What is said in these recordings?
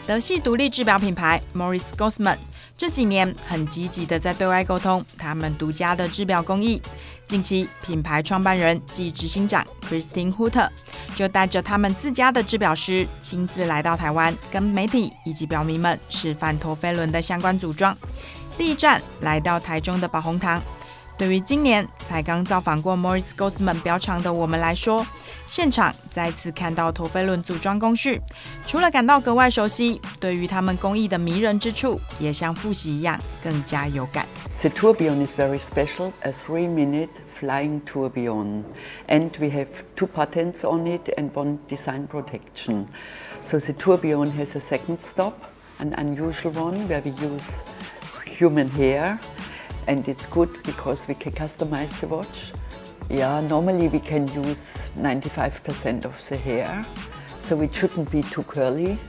德系独立制表品牌 Moritz Grossmann 这几年很积极的在对外沟通他们独家的制表工艺。近期，品牌创办人暨执行长 Christine Hutter 就带着他们自家的制表师亲自来到台湾，跟媒体以及表迷们示范陀飞轮的相关组装。第一站来到台中的宝鸿堂。对于今年才刚造访过 Moritz Grossmann 表厂的我们来说，现场再次看到陀飞轮组装工序，除了感到格外熟悉，对于他们工艺的迷人之处，也像复习一样更加有感。The tourbillon is very special, a 3-minute flying tourbillon, and we have 2 patents on it and 1 design protection. So the tourbillon has a second stop, an unusual one where we use human hair. And it's good because we can customize the watch. Yeah, normally we can use 95% of the hair, so it shouldn't be too curly,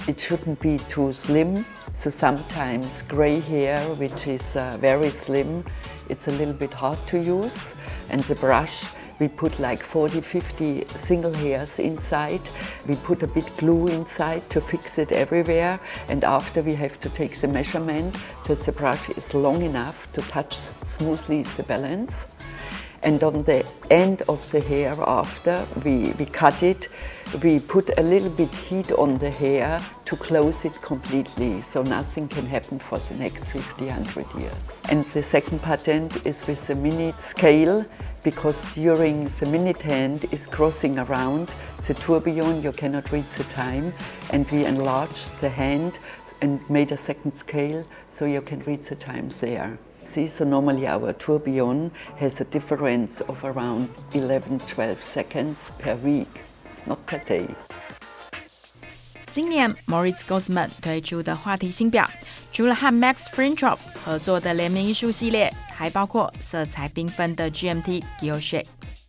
it shouldn't be too slim. So sometimes gray hair, which is very slim, it's a little bit hard to use. And the brush, we put like 40-50 single hairs inside. We put a bit glue inside to fix it everywhere. And after we have to take the measurement that the brush is long enough to touch smoothly the balance. And on the end of the hair after we cut it, we put a little bit heat on the hair to close it completely, so nothing can happen for the next 50-100 years. And the second patent is with the minute scale, because during the minute hand is crossing around the tourbillon, you cannot read the time, and we enlarged the hand and made a second scale so you can read the times there. See, so normally our tourbillon has a difference of around 11-12 seconds per week, not per day. 今年 Moritz Grossmann 推出的话题新表，除了和 Max Frintrop 合作的联名艺术系列，还包括色彩缤纷的 GMT Glashütte。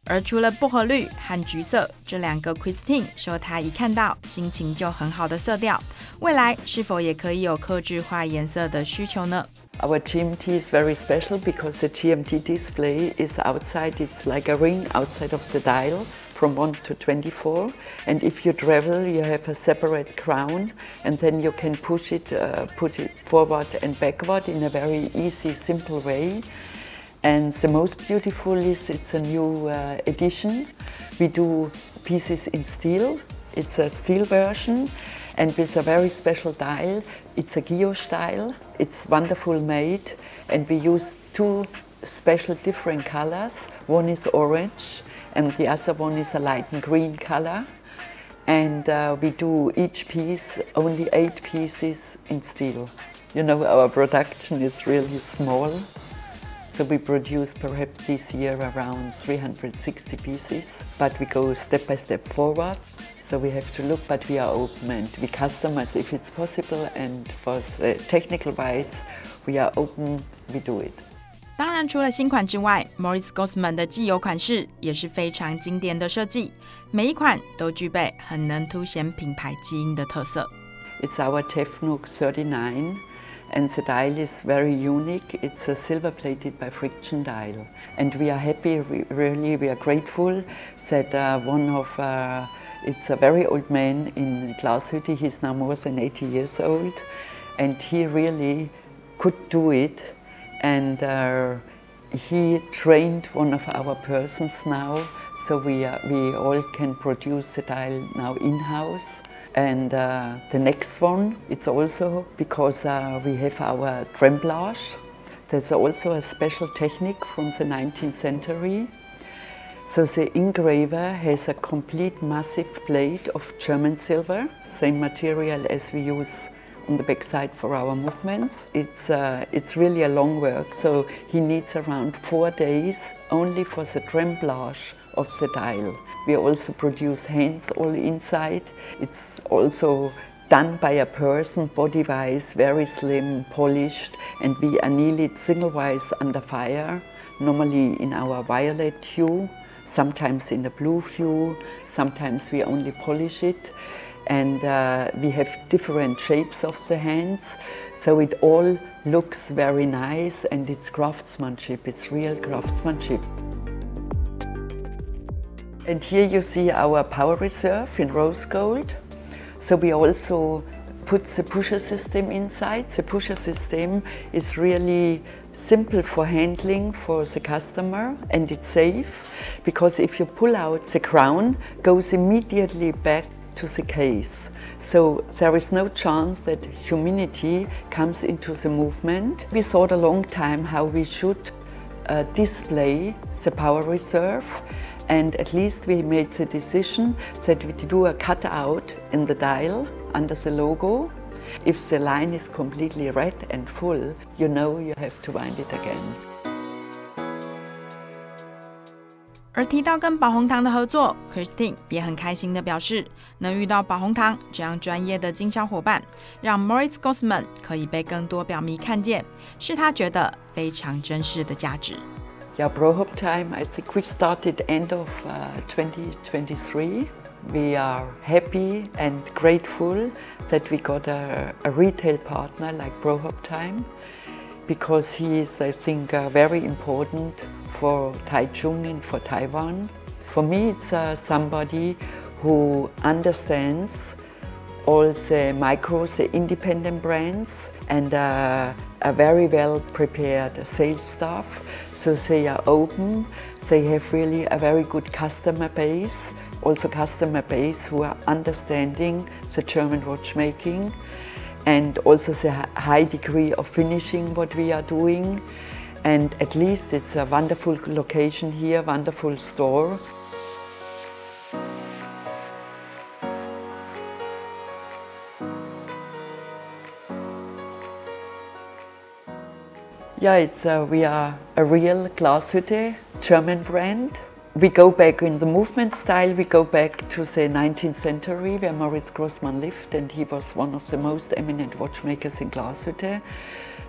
而除了薄荷绿和橘色这2个 Christine 说她一看到心情就很好的色调，未来是否也可以有客制化颜色的需求呢？ Our GMT is very special because the GMT display is outside, it's like a ring outside of the dial from 1 to 24. And if you travel, you have a separate crown, and then you can push it, put it forward and backward in a very easy, simple way. And the most beautiful is it's a new edition. We do pieces in steel. It's a steel version, and with a very special dial. It's a Gio style. It's wonderful made, and we use 2 special different colors. One is orange, and the other one is a light green color. And we do each piece only 8 pieces in steel. You know, our production is really small. So we produce perhaps this year around 360 pieces, but we go step by step forward. So we have to look, but we are open and we customize if it's possible, and for the technical wise, we are open, we do it. 当然，除了新款之外 ，Moritz Grossmann 的既有款式也是非常经典的设计，每一款都具备很能凸显品牌基因的特色。It's our Tefnuk 39. And the dial is very unique. It's a silver-plated by friction dial. And we are happy, we are grateful that it's a very old man in Glashütte. He's now more than 80 years old. And he really could do it. And he trained one of our persons now. So we all can produce the dial now in-house. And the next one, it's also because we have our tremblage. That's also a special technique from the 19th century. So the engraver has a complete massive plate of German silver, same material as we use on the back side for our movements. It's really a long work, so he needs around 4 days only for the tremblage of the dial. We also produce hands all inside. It's also done by a person, body-wise, very slim, polished, and we anneal it single-wise under fire, normally in our violet hue, sometimes in a blue hue, sometimes we only polish it. and we have different shapes of the hands, so it all looks very nice, and it's craftsmanship, it's real craftsmanship. And here you see our power reserve in rose gold. So we also put the pusher system inside. The pusher system is really simple for handling for the customer, and it's safe because if you pull out, the crown goes immediately back to the case. So there is no chance that humidity comes into the movement. We thought a long time how we should display the power reserve, and at least we made the decision that we do a cutout in the dial under the logo. If the line is completely red and full, you know you have to wind it again. 而提到跟宝鸿堂的合作 ，Christine 也很开心的表示，能遇到宝鸿堂这样专业的经销伙伴，让 Moritz Grossmann 可以被更多表迷看见，是他觉得非常珍视的价值。Yeah, Prototype, I think we started end of 2023. We are happy and grateful that we got a retail partner like Prototype, because he is, I think, very important for Taichung and for Taiwan. For me, it's somebody who understands all the micros, the independent brands, and a very well prepared sales staff. So they are open, they have really a very good customer base, also customer base who are understanding the German watchmaking, and also the high degree of finishing what we are doing. And at least it's a wonderful location here, wonderful store. Yeah, we are a real Glashütte, German brand. We go back in the movement style, we go back to the 19th century where Moritz Grossmann lived, and he was one of the most eminent watchmakers in Glashütte.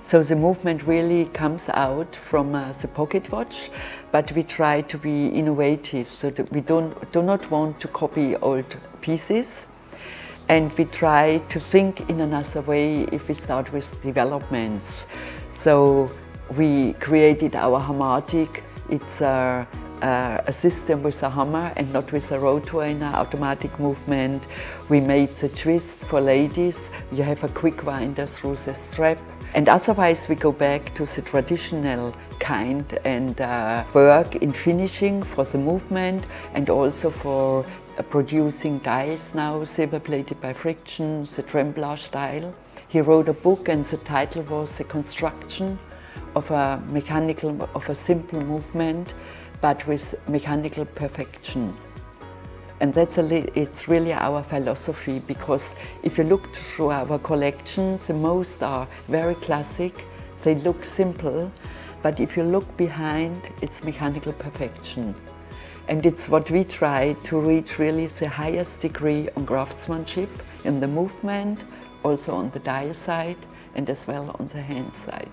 So the movement really comes out from the pocket watch, but we try to be innovative so that we do not want to copy old pieces, and we try to think in another way if we start with developments. So we created our hammatic. It's a system with a hammer and not with a rotor in an automatic movement. We made the twist for ladies. You have a quick winder through the strap. And otherwise we go back to the traditional kind and work in finishing for the movement and also for producing dials now, silver plated by friction, the tremblage dial. He wrote a book and the title was The Construction of a simple movement, but with mechanical perfection. And it's really our philosophy, because if you look through our collections, the most are very classic, they look simple, but if you look behind, it's mechanical perfection. And it's what we try to reach, really the highest degree on craftsmanship in the movement, also on the dial side and as well on the hand side.